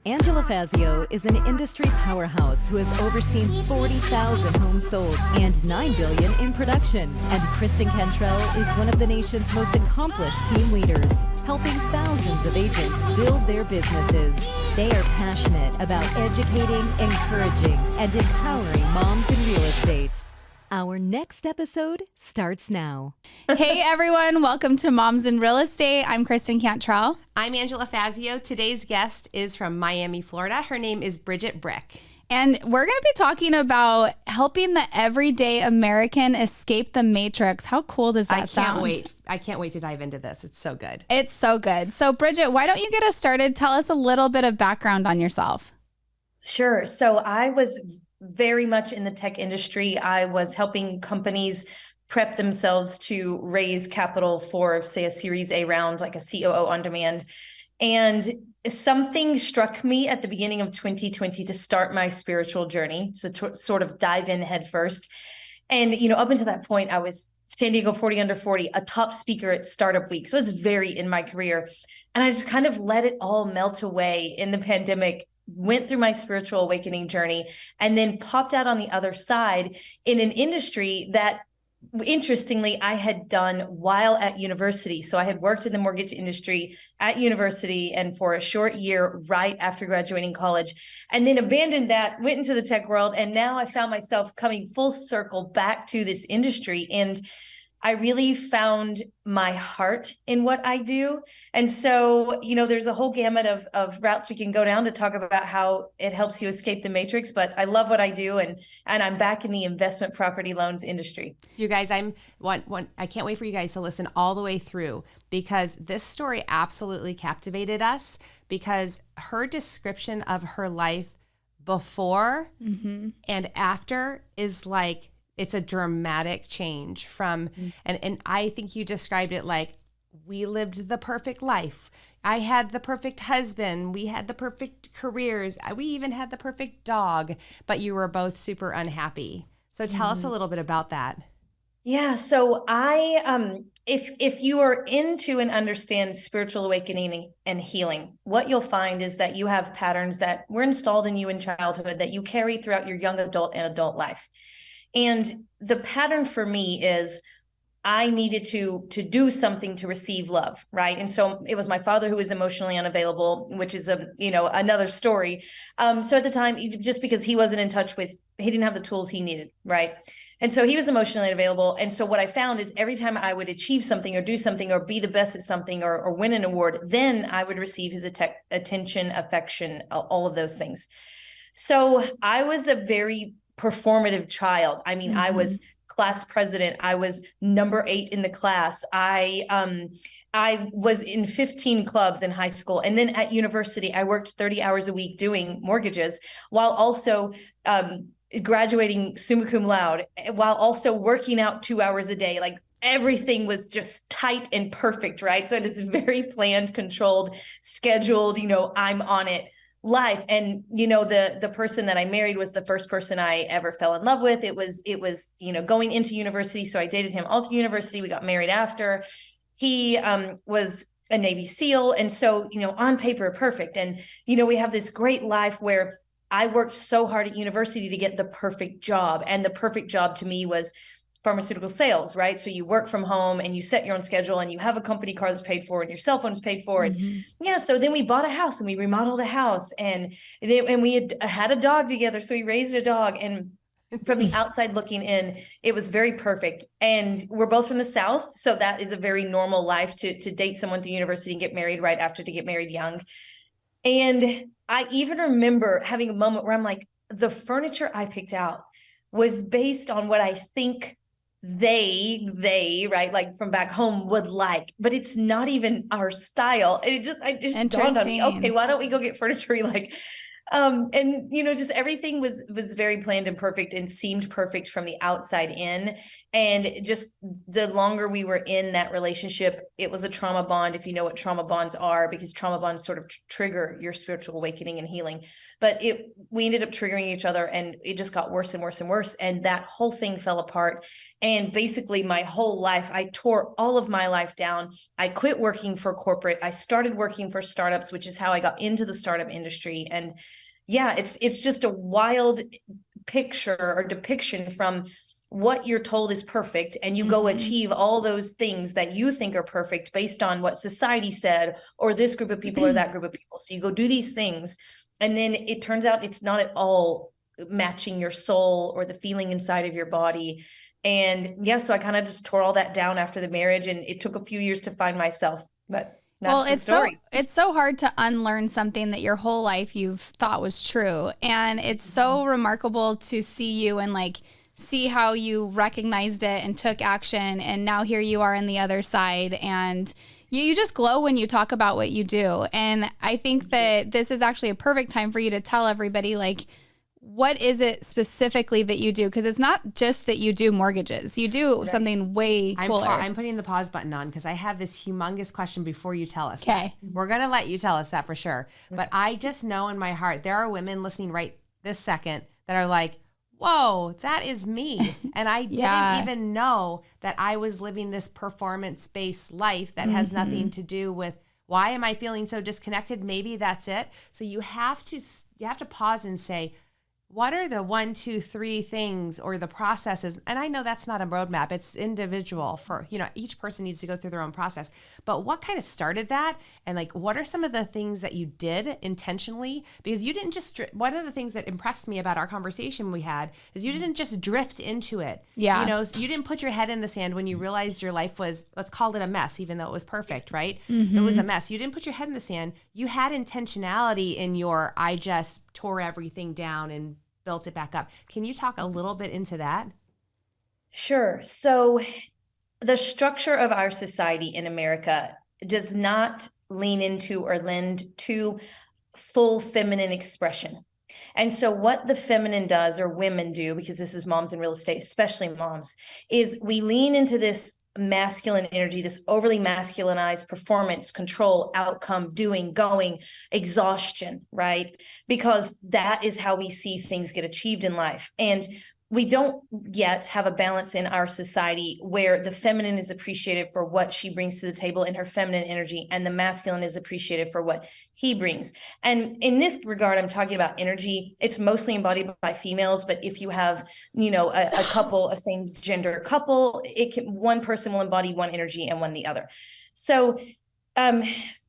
Angela Fazio is an industry powerhouse who has overseen 40,000 homes sold and $9 billion in production. And Kristen Cantrell is one of the nation's most accomplished team leaders, helping thousands of agents build their businesses. They are passionate about educating, encouraging, and empowering moms in real estate. Our next episode starts now. Hey everyone, welcome to Moms in Real Estate. I'm Kristen Cantrell. I'm Angela Fazio. Today's guest is from Miami, Florida. Her name is Bridget Brick. And we're going to be talking about helping the everyday American escape the matrix. How cool does that sound? I can't wait to dive into this. It's so good. It's so good. So Bridget, why don't you get us started? Tell us a little bit of background on yourself. Sure. So I was very much in the tech industry. I was helping companies prep themselves to raise capital for, say, a Series A round, like a COO on demand. And something struck me at the beginning of 2020 to start my spiritual journey, so to sort of dive in head first. And, up until that point, I was San Diego 40 under 40, a top speaker at Startup Week. So it was very in my career. And I just kind of let it all melt away in the pandemic, went through my spiritual awakening journey, and then popped out on the other side in an industry that, interestingly, I had done while at university. So I had worked in the mortgage industry at university and for a short year right after graduating college, and then abandoned that, went into the tech world. And now I found myself coming full circle back to this industry. And I really found my heart in what I do. And so, there's a whole gamut of routes we can go down to talk about how it helps you escape the matrix. But I love what I do. And I'm back in the investment property loans industry. You guys, I can't wait for you guys to listen all the way through, because this story absolutely captivated us, because her description of her life before and after is like, it's a dramatic change from, and I think you described it like, we lived the perfect life. I had the perfect husband. We had the perfect careers. We even had the perfect dog, but you were both super unhappy. So tell us a little bit about that. Yeah. So if you are into and understand spiritual awakening and healing, what you'll find is that you have patterns that were installed in you in childhood that you carry throughout your young adult and adult life. And the pattern for me is I needed to do something to receive love, right? And so it was my father who was emotionally unavailable, which is another story. So at the time, just because he wasn't in touch with, he didn't have the tools he needed, right? And so he was emotionally unavailable. And so what I found is every time I would achieve something or do something or be the best at something or win an award, then I would receive his attention, affection, all of those things. So I was a very performative child. I mean, I was class president. I was number 8 in the class. I was in 15 clubs in high school. And then at university, I worked 30 hours a week doing mortgages while also graduating summa cum laude, while also working out 2 hours a day. Like everything was just tight and perfect, right? So it is very planned, controlled, scheduled, I'm on it life. And, the person that I married was the first person I ever fell in love with. It was, going into university. So I dated him all through university. We got married after. He was a Navy SEAL. And so, on paper, perfect. And, we have this great life where I worked so hard at university to get the perfect job. And the perfect job to me was pharmaceutical sales, right? So you work from home and you set your own schedule and you have a company car that's paid for and your cell phone is paid for. And so then we bought a house and we remodeled a house and we had a dog together. So we raised a dog, and from the outside looking in, it was very perfect. And we're both from the South. So that is a very normal life to date someone through university and get married right after, to get married young. And I even remember having a moment where I'm like, the furniture I picked out was based on what I think they right, like from back home would like, but it's not even our style. And I just dawned on me, okay, why don't we go get furniture we like? And just everything was very planned and perfect and seemed perfect from the outside in. And just the longer we were in that relationship, it was a trauma bond, if you know what trauma bonds are, because trauma bonds sort of trigger your spiritual awakening and healing. But we ended up triggering each other, and it just got worse and worse and worse. And that whole thing fell apart. And basically my whole life, I tore all of my life down. I quit working for corporate. I started working for startups, which is how I got into the startup industry. And yeah, it's just a wild picture or depiction from what you're told is perfect, and you go achieve all those things that you think are perfect based on what society said, or this group of people or that group of people. So you go do these things, and then it turns out it's not at all matching your soul or the feeling inside of your body. And yeah, so I kind of just tore all that down after the marriage, and it took a few years to find myself, but that's it's so hard to unlearn something that your whole life you've thought was true. And it's so remarkable to see you and see how you recognized it and took action. And now here you are on the other side, and you just glow when you talk about what you do. And I think that this is actually a perfect time for you to tell everybody, what is it specifically that you do? Because it's not just that you do mortgages. You do something way cooler. I'm putting the pause button on because I have this humongous question before you tell us. Okay. We're going to let you tell us that for sure. But I just know in my heart, there are women listening right this second that are like, whoa, that is me. And I didn't even know that I was living this performance-based life that has nothing to do with why am I feeling so disconnected? Maybe that's it. So you have to pause and say, what are the 1, 2, 3 things or the processes? And I know that's not a roadmap. It's individual for, each person needs to go through their own process. But what kind of started that? And what are some of the things that you did intentionally? Because you didn't just, one of the things that impressed me about our conversation we had is you didn't just drift into it. Yeah. You didn't put your head in the sand when you realized your life was, let's call it a mess, even though it was perfect, right? It was a mess. You didn't put your head in the sand. You had intentionality in your, I just tore everything down and built it back up. Can you talk a little bit into that? Sure. So the structure of our society in America does not lean into or lend to full feminine expression. And so what the feminine does, or women do, because this is moms in real estate, especially moms, is we lean into this masculine energy, this overly masculinized performance, control, outcome, doing, going, exhaustion, right? Because that is how we see things get achieved in life. And we don't yet have a balance in our society where the feminine is appreciated for what she brings to the table in her feminine energy, and the masculine is appreciated for what he brings. And in this regard, I'm talking about energy. It's mostly embodied by females, but if you have, a couple, a same gender couple, one person will embody one energy and one the other. So,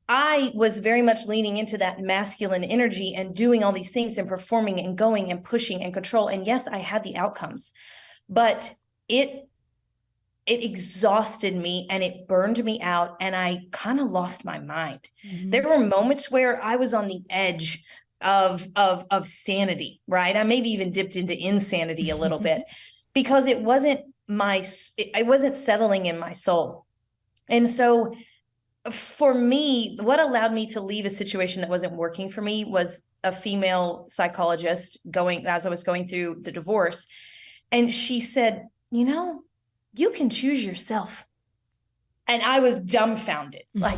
I was very much leaning into that masculine energy and doing all these things and performing and going and pushing and control. And yes, I had the outcomes, but it exhausted me and it burned me out, and I kind of lost my mind. There were moments where I was on the edge of sanity, right? I maybe even dipped into insanity a little bit because I wasn't settling in my soul. And so for me, what allowed me to leave a situation that wasn't working for me was a female psychologist as I was going through the divorce. And she said, you can choose yourself. And I was dumbfounded. Like,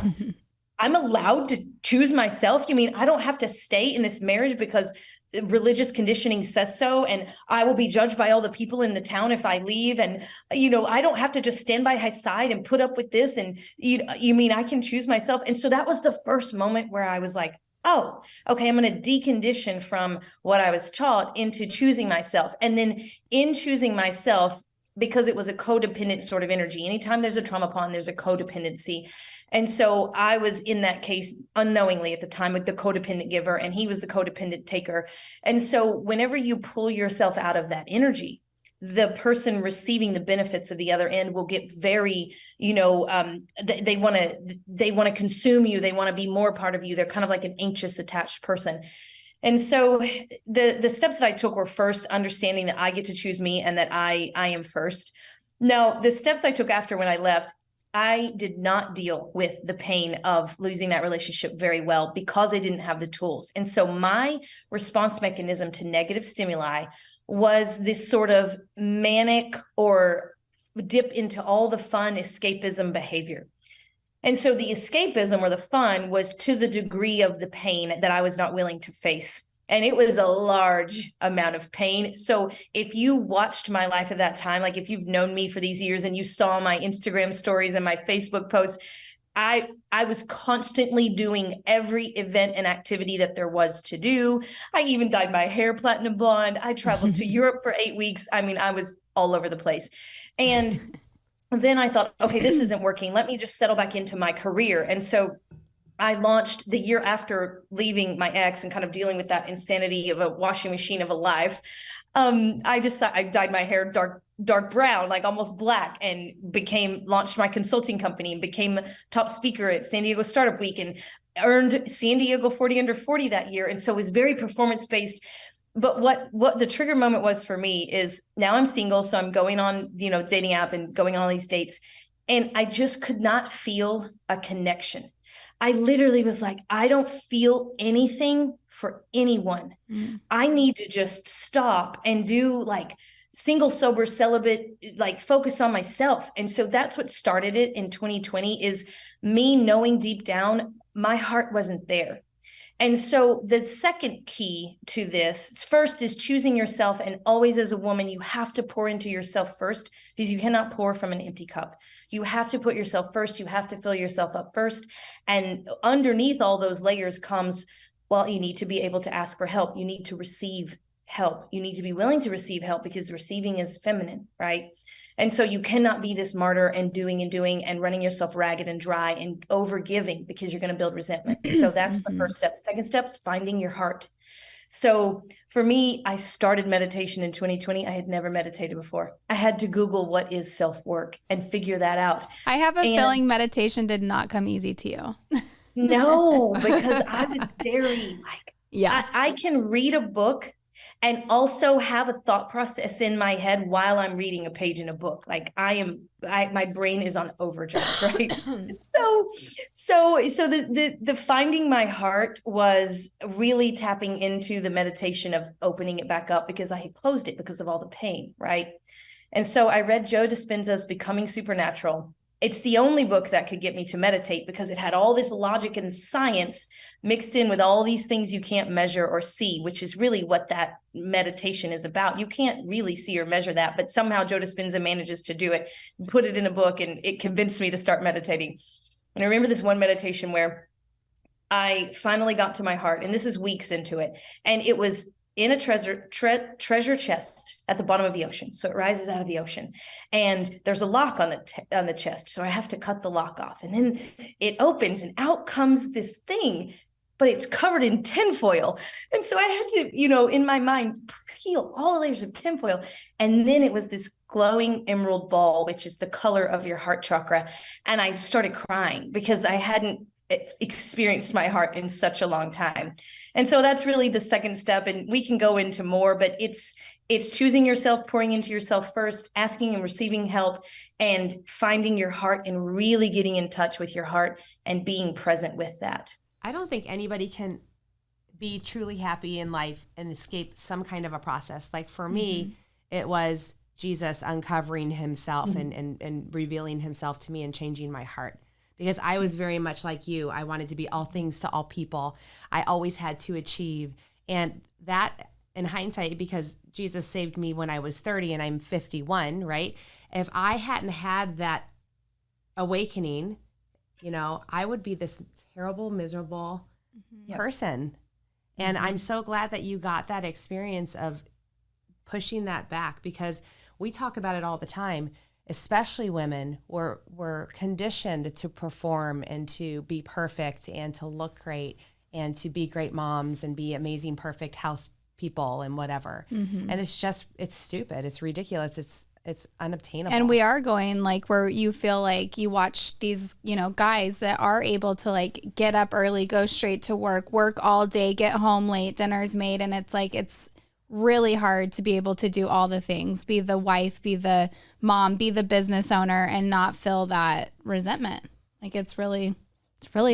I'm allowed to choose myself? You mean I don't have to stay in this marriage because religious conditioning says so, and I will be judged by all the people in the town if I leave, and I don't have to just stand by his side and put up with this, and you mean I can choose myself? And so that was the first moment where I was like, oh, okay, I'm going to decondition from what I was taught into choosing myself. And then in choosing myself, because it was a codependent sort of energy, anytime there's a trauma bond, there's a codependency. And so I was in that case unknowingly at the time with the codependent giver, and he was the codependent taker. And so whenever you pull yourself out of that energy, the person receiving the benefits of the other end will get very, they want to consume you. They want to be more part of you. They're kind of like an anxious attached person. And so the steps that I took were first understanding that I get to choose me and that I am first. Now, the steps I took after when I left, I did not deal with the pain of losing that relationship very well because I didn't have the tools. And so my response mechanism to negative stimuli was this sort of manic or dip into all the fun escapism behavior. And so the escapism or the fun was to the degree of the pain that I was not willing to face. And it was a large amount of pain. So if you watched my life at that time, like if you've known me for these years and you saw my Instagram stories and my Facebook posts, I was constantly doing every event and activity that there was to do. I even dyed my hair platinum blonde. I traveled to Europe for 8 weeks. I mean, I was all over the place. And then I thought, okay, this isn't working. Let me just settle back into my career. And so I launched the year after leaving my ex and kind of dealing with that insanity of a washing machine of a life. I dyed my hair dark brown, like almost black, and launched my consulting company and became top speaker at San Diego Startup Week and earned San Diego 40 under 40 that year. And so it was very performance based. But what the trigger moment was for me is now I'm single. So I'm going on, dating app and going on all these dates. And I just could not feel a connection. I literally was like, I don't feel anything for anyone. I need to just stop and do like single, sober, celibate, like focus on myself. And so that's what started it in 2020 is me knowing deep down, my heart wasn't there. And so the second key to this first is choosing yourself. And always as a woman, you have to pour into yourself first because you cannot pour from an empty cup. You have to put yourself first. You have to fill yourself up first. And underneath all those layers comes, well, you need to be able to ask for help. You need to receive help. You need to be willing to receive help because receiving is feminine, right? And so you cannot be this martyr and doing and running yourself ragged and dry and over giving because you're going to build resentment. So that's the first step. Second step is finding your heart. So for me, I started meditation in 2020. I had never meditated before. I had to Google what is self-work and figure that out. I have a feeling meditation did not come easy to you. No, because I was very I can read a book and also have a thought process in my head while I'm reading a page in a book. Like my brain is on overdrive, right? So the finding my heart was really tapping into the meditation of opening it back up because I had closed it because of all the pain, right? And so I read Joe Dispenza's Becoming Supernatural. It's the only book that could get me to meditate because it had all this logic and science mixed in with all these things you can't measure or see, which is really what that meditation is about. You can't really see or measure that, but somehow Joe Dispenza manages to do it, put it in a book, and it convinced me to start meditating. And I remember this one meditation where I finally got to my heart, and this is weeks into it, and it was in a treasure chest at the bottom of the ocean. So it rises out of the ocean and there's a lock on the chest. So I have to cut the lock off and then it opens and out comes this thing, but it's covered in tinfoil. And so I had to, in my mind, peel all the layers of tinfoil. And then it was this glowing emerald ball, which is the color of your heart chakra. And I started crying because I hadn't experienced my heart in such a long time. And so that's really the second step. And we can go into more, but it's choosing yourself, pouring into yourself first, asking and receiving help, and finding your heart and really getting in touch with your heart and being present with that. I don't think anybody can be truly happy in life and escape some kind of a process. Like for me, it was Jesus uncovering himself and revealing himself to me and changing my heart. Because I was very much like you. I wanted to be all things to all people. I always had to achieve. And that, in hindsight, because Jesus saved me when I was 30 and I'm 51, right? If I hadn't had that awakening, I would be this terrible, miserable person. And I'm so glad that you got that experience of pushing that back, because we talk about it all the time. Especially women, were conditioned to perform and to be perfect and to look great and to be great moms and be amazing, perfect house people and whatever. And it's stupid. It's ridiculous. It's unobtainable. And we are going like where you feel like you watch these, guys that are able to like get up early, go straight to work all day, get home late, dinner's made. And it's like, really hard to be able to do all the things, be the wife, be the mom, be the business owner, and not feel that resentment. Like it's really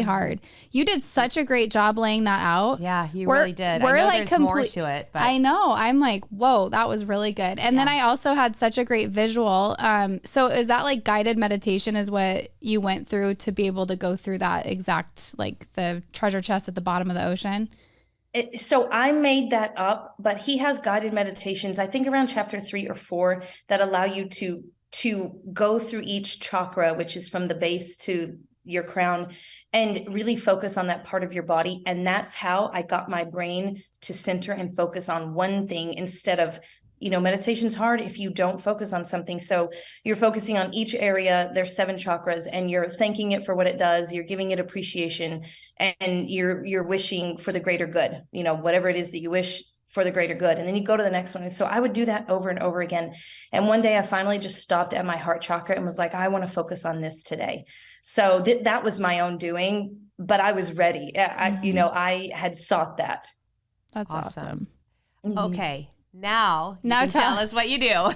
hard. You did such a great job laying that out. Yeah, you really did. I know there's more to it, but I know. I'm like, whoa, that was really good. And then I also had such a great visual. So is that like guided meditation is what you went through to be able to go through that exact, like the treasure chest at the bottom of the ocean? So I made that up, but he has guided meditations, I think around chapter 3 or 4, that allow you to go through each chakra, which is from the base to your crown, and really focus on that part of your body. And that's how I got my brain to center and focus on one thing instead of, meditation's hard if you don't focus on something. So you're focusing on each area. There's 7 chakras, and you're thanking it for what it does. You're giving it appreciation, and you're wishing for the greater good, whatever it is that you wish for the greater good. And then you go to the next one. And so I would do that over and over again. And one day I finally just stopped at my heart chakra and was like, I want to focus on this today. So that was my own doing, but I was ready. I had sought that. That's awesome. Mm-hmm. Okay. Now tell us what you do.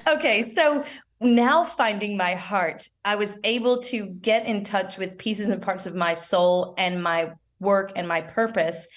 Okay. So now finding my heart, I was able to get in touch with pieces and parts of my soul and my work and my purpose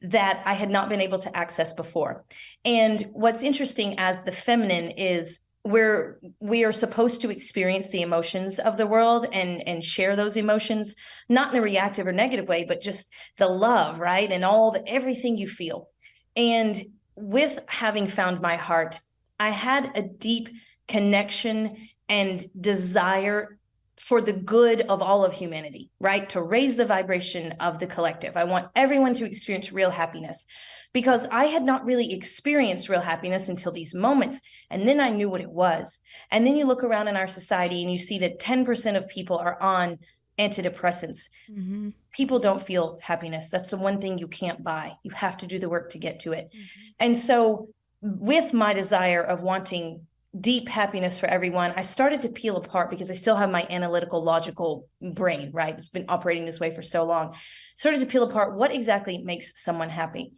that I had not been able to access before. And what's interesting as the feminine is we are supposed to experience the emotions of the world and share those emotions, not in a reactive or negative way, but just the love, right? And everything you feel. And with having found my heart, I had a deep connection and desire for the good of all of humanity, right? To raise the vibration of the collective. I want everyone to experience real happiness, because I had not really experienced real happiness until these moments. And then I knew what it was. And then you look around in our society and you see that 10% of people are on antidepressants. Mm-hmm. People don't feel happiness. That's the one thing you can't buy. You have to do the work to get to it. Mm-hmm. And so with my desire of wanting deep happiness for everyone, I started to peel apart, because I still have my analytical, logical brain, right? It's been operating this way for so long. Started to peel apart what exactly makes someone happy.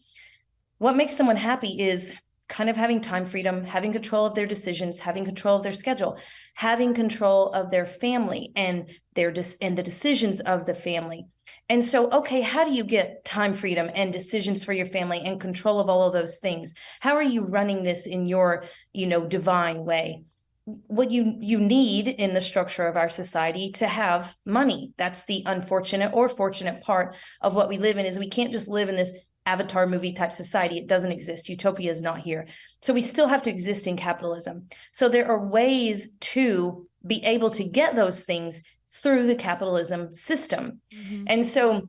What makes someone happy is kind of having time freedom, having control of their decisions, having control of their schedule, having control of their family and the decisions of the family. And so, okay, how do you get time freedom and decisions for your family and control of all of those things? How are you running this in your, divine way? What you need in the structure of our society to have money. That's the unfortunate or fortunate part of what we live in, is we can't just live in this Avatar movie type society. It doesn't exist. Utopia is not here. So we still have to exist in capitalism. So there are ways to be able to get those things through the capitalism system. Mm-hmm. And so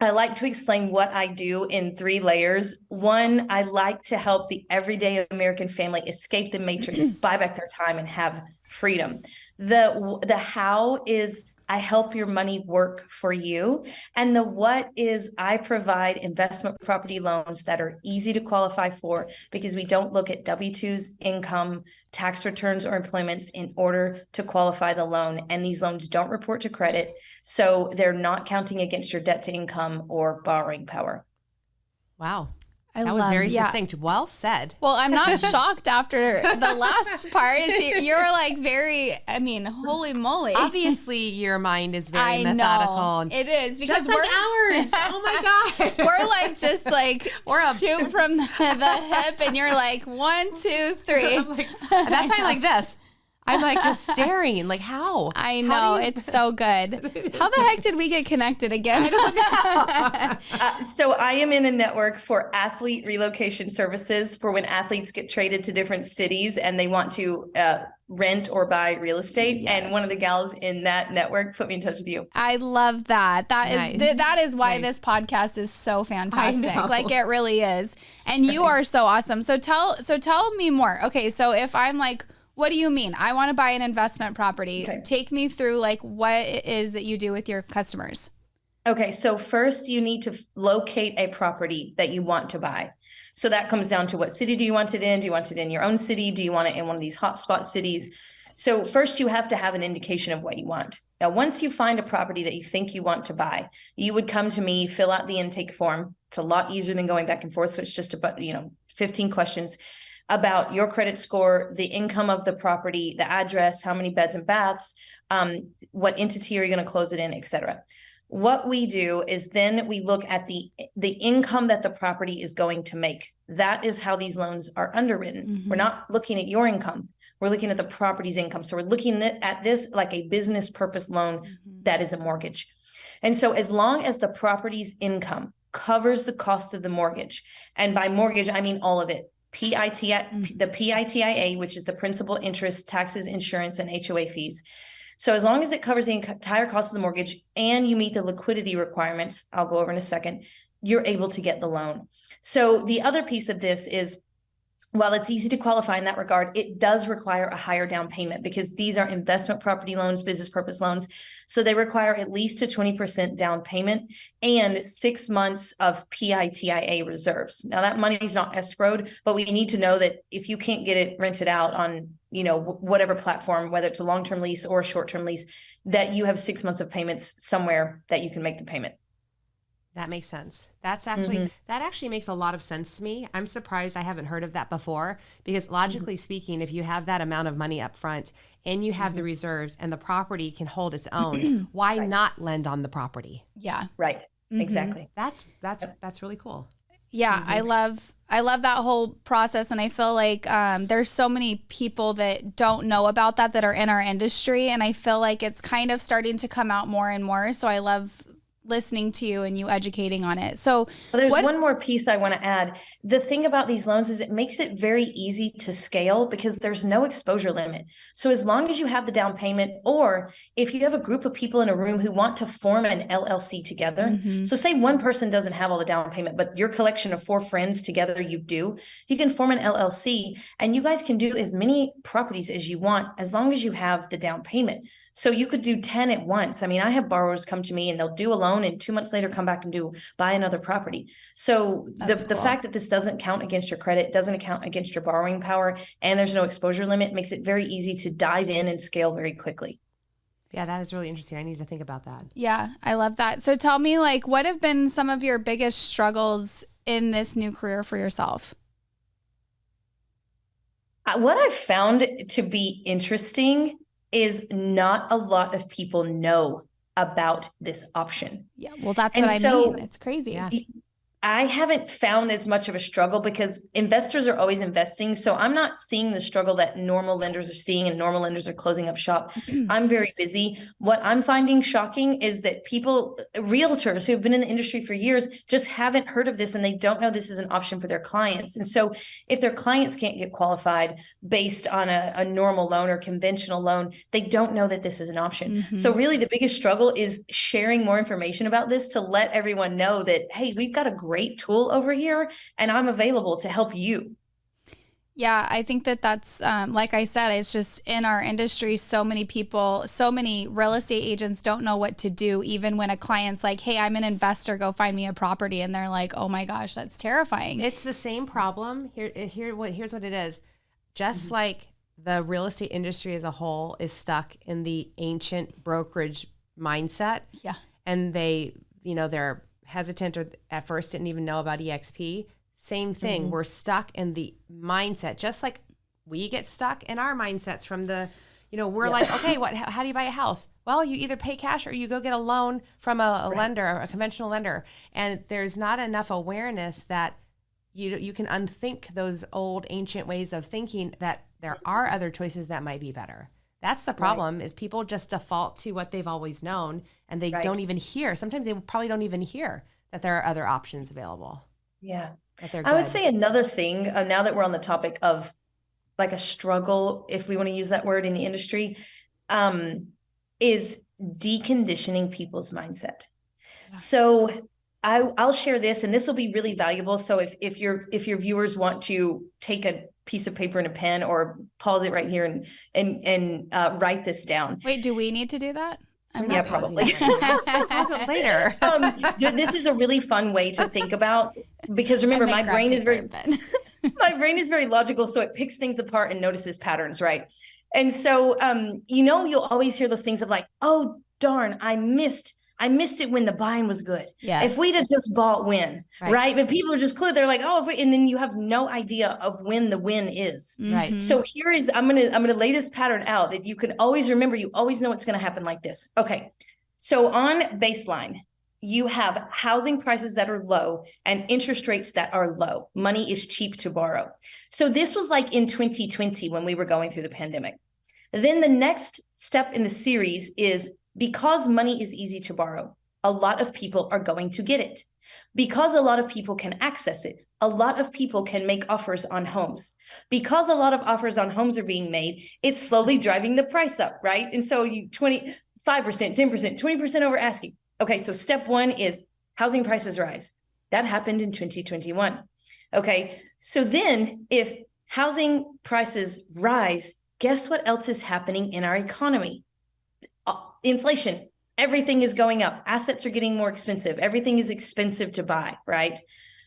I like to explain what I do in 3 layers. One, I like to help the everyday American family escape the matrix, buy back their time, and have freedom. The how is I help your money work for you. And the what is I provide investment property loans that are easy to qualify for, because we don't look at W-2s, income, tax returns, or employments in order to qualify the loan. And these loans don't report to credit, so they're not counting against your debt to income or borrowing power. Wow. That was very succinct. Well said. Well, I'm not shocked after the last part. You were like holy moly. Obviously, your mind is very methodical. Know. It is, because just like ours. Oh my God. We're like just like shoot from the hip, and you're like 1, 2, 3. Like, that's why I'm like this. I'm like just staring, like how? I know, it's so good. How the heck did we get connected again? I don't know. So I am in a network for athlete relocation services for when athletes get traded to different cities and they want to rent or buy real estate. Yes. And one of the gals in that network put me in touch with you. I love that. That is why this podcast is so fantastic. Like it really is. And you are so awesome. So tell me more. Okay, so if I'm like, what do you mean? I want to buy an investment property. Okay. Take me through like what it is that you do with your customers. Okay. So first you need to locate a property that you want to buy. So that comes down to what city do you want it in? Do you want it in your own city? Do you want it in one of these hotspot cities? So first you have to have an indication of what you want. Now, once you find a property that you think you want to buy, you would come to me, fill out the intake form. It's a lot easier than going back and forth. So it's just about, 15 questions about your credit score, the income of the property, the address, how many beds and baths, what entity are you going to close it in, et cetera. What we do is then we look at the income that the property is going to make. That is how these loans are underwritten. Mm-hmm. We're not looking at your income. We're looking at the property's income. So we're looking at this like a business purpose loan that is a mortgage. And so as long as the property's income covers the cost of the mortgage, and by mortgage, I mean all of it, the PITIA, which is the principal, interest, taxes, insurance, and HOA fees. So as long as it covers the entire cost of the mortgage and you meet the liquidity requirements, I'll go over in a second, you're able to get the loan. So the other piece of this is, while it's easy to qualify in that regard, it does require a higher down payment because these are investment property loans, business purpose loans. So they require at least a 20% down payment and 6 months of PITIA reserves. Now that money is not escrowed, but we need to know that if you can't get it rented out on, whatever platform, whether it's a long-term lease or a short-term lease, that you have 6 months of payments somewhere that you can make the payment. That makes sense. That actually makes a lot of sense to me. I'm surprised I haven't heard of that before because logically speaking, if you have that amount of money up front and you have the reserves and the property can hold its own, why not lend on the property? Yeah. Right. Exactly. That's really cool. Yeah, I love that whole process, and I feel like there's so many people that don't know about that are in our industry, and I feel like it's kind of starting to come out more and more. So I love listening to you and you educating on it. So there's one more piece I want to add. The thing about these loans is it makes it very easy to scale because there's no exposure limit. So as long as you have the down payment, or if you have a group of people in a room who want to form an LLC together. So say one person doesn't have all the down payment, but your collection of 4 friends together, you can form an LLC and you guys can do as many properties as you want as long as you have the down payment. So you could do 10 at once. I mean, I have borrowers come to me and they'll do a loan and 2 months later come back and buy another property. So the fact that this doesn't count against your credit, doesn't count against your borrowing power, and there's no exposure limit makes it very easy to dive in and scale very quickly. Yeah, that is really interesting. I need to think about that. Yeah, I love that. So tell me, what have been some of your biggest struggles in this new career for yourself? What I've found to be interesting is not a lot of people know about this option. Yeah, well, that's what I mean. It's crazy. Yeah. I haven't found as much of a struggle because investors are always investing. So I'm not seeing the struggle that normal lenders are seeing and normal lenders are closing up shop. I'm very busy. What I'm finding shocking is that realtors who have been in the industry for years just haven't heard of this and they don't know this is an option for their clients. And so if their clients can't get qualified based on a normal loan or conventional loan, they don't know that this is an option. So really the biggest struggle is sharing more information about this to let everyone know that, hey, we've got a great tool over here and I'm available to help you. Yeah, I think that's, like I said, it's just in our industry, so many people, so many real estate agents don't know what to do. Even when a client's like, hey, I'm an investor, go find me a property. And they're like, oh my gosh, that's terrifying. It's the same problem. Here's what it is. Just like the real estate industry as a whole is stuck in the ancient brokerage mindset. Yeah. And they're hesitant or at first didn't even know about EXP. Same thing. We're stuck in the mindset, just like we get stuck in our mindsets from we're like, okay, how do you buy a house? Well, you either pay cash or you go get a loan from a lender, a conventional lender. And there's not enough awareness that you can unthink those old ancient ways of thinking that there are other choices that might be better. That's the problem is people just default to what they've always known and they don't even hear. Sometimes they probably don't even hear that there are other options available. Yeah. I would say another thing, now that we're on the topic of like a struggle, if we want to use that word in the industry, is deconditioning people's mindset. Yeah. So I'll share this, and this will be really valuable. So if your viewers want to take a piece of paper and a pen or pause it right here and write this down. Wait, do we need to do that? Yeah, probably. Pause it later. This is a really fun way to think about, because remember, my brain is very logical. So it picks things apart and notices patterns. Right. And so, you'll always hear those things of like, oh, darn, I missed I missed it when the buying was good. Yes. If we'd have just bought when, right? But people are just clued. They're like, oh, and then you have no idea of when the win is. Right. So here is, I'm gonna lay this pattern out that you can always remember. You always know what's gonna happen like this. Okay. So on baseline, you have housing prices that are low and interest rates that are low. Money is cheap to borrow. So this was like in 2020 when we were going through the pandemic. Then the next step in the series is because money is easy to borrow, a lot of people are going to get it. Because a lot of people can access it, a lot of people can make offers on homes. Because a lot of offers on homes are being made, it's slowly driving the price up, right? And so you 25%, 10%, 20% over asking. Okay, so step one is housing prices rise. That happened in 2021. Okay, so then if housing prices rise, guess what else is happening in our economy? Inflation. Everything is going up. Assets are getting more expensive. Everything is expensive to buy, right?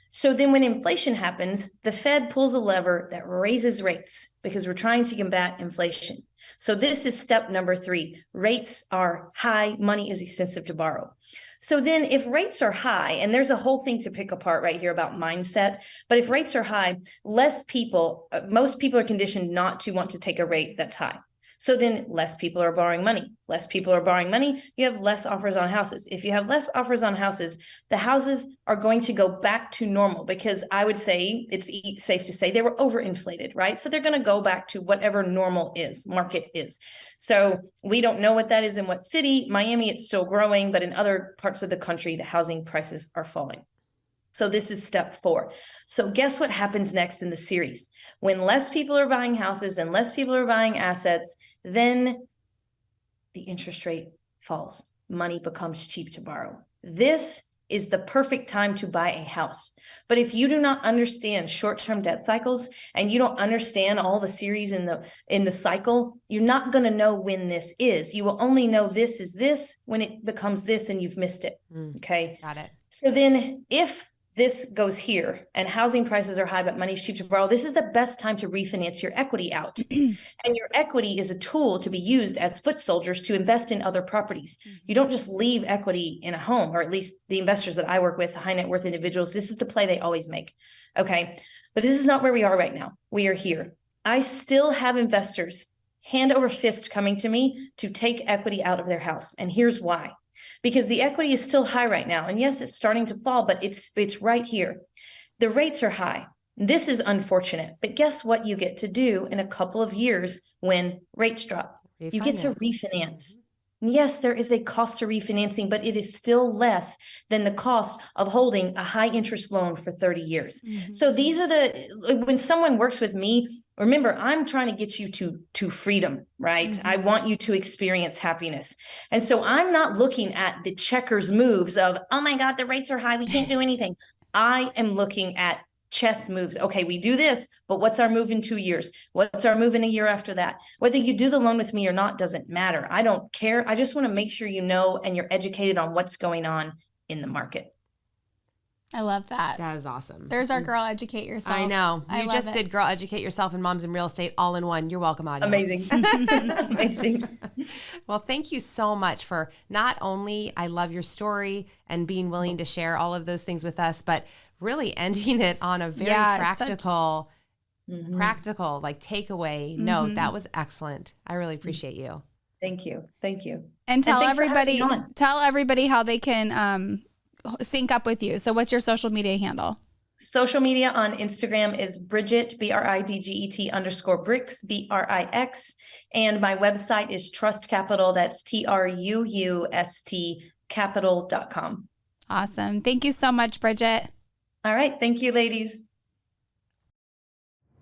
So then when inflation happens, the Fed pulls a lever that raises rates because we're trying to combat inflation. So this is step number 3. Rates are high, money is expensive to borrow. So then if rates are high, and there's a whole thing to pick apart right here about mindset, but if rates are high, most people are conditioned not to want to take a rate that's high. So then less people are borrowing money. Less people are borrowing money. You have less offers on houses. If you have less offers on houses, the houses are going to go back to normal because I would say it's safe to say they were overinflated, right? So they're going to go back to whatever normal is, market is. So we don't know what that is in what city. Miami, it's still growing, but in other parts of the country, the housing prices are falling. So this is step 4. So guess what happens next in the series? When less people are buying houses and less people are buying assets, then the interest rate falls. Money becomes cheap to borrow. This is the perfect time to buy a house. But if you do not understand short-term debt cycles and you don't understand all the series in the cycle, you're not going to know when this is. You will only know this is this when it becomes this and you've missed it. Okay. Got it. So then if this goes here and housing prices are high, but money's cheap to borrow, this is the best time to refinance your equity out. And your equity is a tool to be used as foot soldiers to invest in other properties. You don't just leave equity in a home, or at least the investors that I work with, high net worth individuals, this is the play they always make. Okay. But this is not where we are right now. We are here. I still have investors hand over fist coming to me to take equity out of their house. And here's why. Because the equity is still high right now. And yes, it's starting to fall, but it's right here. The rates are high. This is unfortunate. But guess what you get to do in a couple of years when rates drop? You get to refinance. Yes, there is a cost to refinancing, but it is still less than the cost of holding a high interest loan for 30 years. So these are when someone works with me, remember, I'm trying to get you to freedom, right? I want you to experience happiness. And so I'm not looking at the checkers moves of, oh my God, the rates are high, we can't do anything. I am looking at chess moves. Okay, we do this, but what's our move in 2 years? What's our move in a year after that? Whether you do the loan with me or not doesn't matter. I don't care. I just want to make sure you know and you're educated on what's going on in the market. I love that. That is awesome. There's our Girl Educate Yourself. I know. You just it. did Girl Educate Yourself and Moms in Real Estate all in one. You're welcome, audience. Amazing. Amazing. Well, thank you so much for not only, I love your story and being willing to share all of those things with us, but really ending it on a very practical like takeaway note. That was excellent. I really appreciate you. Thank you. Thank you. And tell everybody how they can sync up with you. So what's your social media handle? Social media on Instagram is Bridget, BRIDGET _Bricks, BRIX. And my website is Trust Capital. That's TRUUST capital.com. Awesome. Thank you so much, Bridget. All right. Thank you, ladies.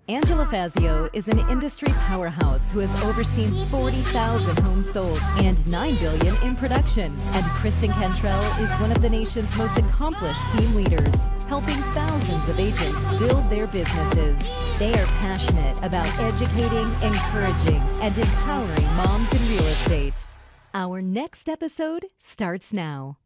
Angela Fazio is an industry powerhouse who has overseen 40,000 homes sold and $9 billion in production. And Kristen Cantrell is one of the nation's most accomplished team leaders, helping thousands of agents build their businesses. They are passionate about educating, encouraging, and empowering moms in real estate. Our next episode starts now.